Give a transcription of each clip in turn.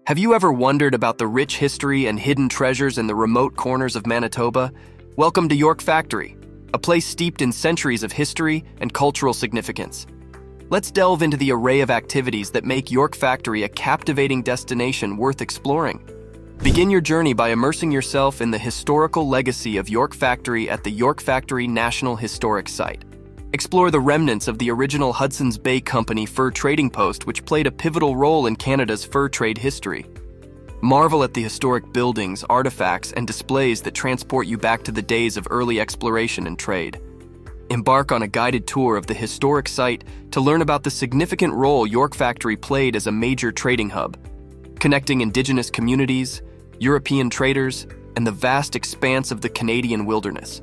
Have you ever wondered about the rich history and hidden treasures in the remote corners of Manitoba? Welcome to York Factory, a place steeped in centuries of history and cultural significance. Let's delve into the array of activities that make York Factory a captivating destination worth exploring. Begin your journey by immersing yourself in the historical legacy of York Factory at the York Factory National Historic Site. Explore the remnants of the original Hudson Bay Company fur trading post, which played a pivotal role in Canada's fur trade history. Marvel at the historic buildings, artifacts, and displays that transport you back to the days of early exploration and trade. Embark on a guided tour of the historic site to learn about the significant role York Factory played as a major trading hub, connecting Indigenous communities, European traders, and the vast expanse of the Canadian wilderness.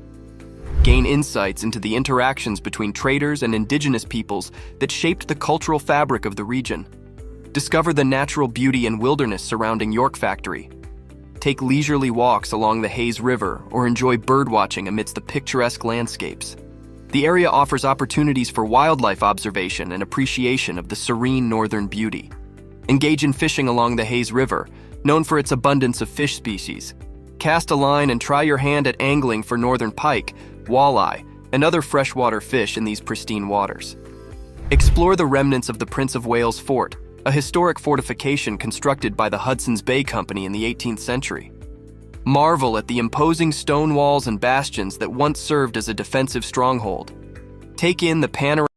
Gain insights into the interactions between traders and Indigenous peoples that shaped the cultural fabric of the region. Discover the natural beauty and wilderness surrounding York Factory. Take leisurely walks along the Hayes River or enjoy birdwatching amidst the picturesque landscapes. The area offers opportunities for wildlife observation and appreciation of the serene northern beauty. Engage in fishing along the Hayes River, known for its abundance of fish species. Cast a line and try your hand at angling for northern pike, walleye, and other freshwater fish in these pristine waters. Explore the remnants of the Prince of Wales Fort, a historic fortification constructed by the Hudson Bay Company in the 18th century. Marvel at the imposing stone walls and bastions that once served as a defensive stronghold. Take in the panorama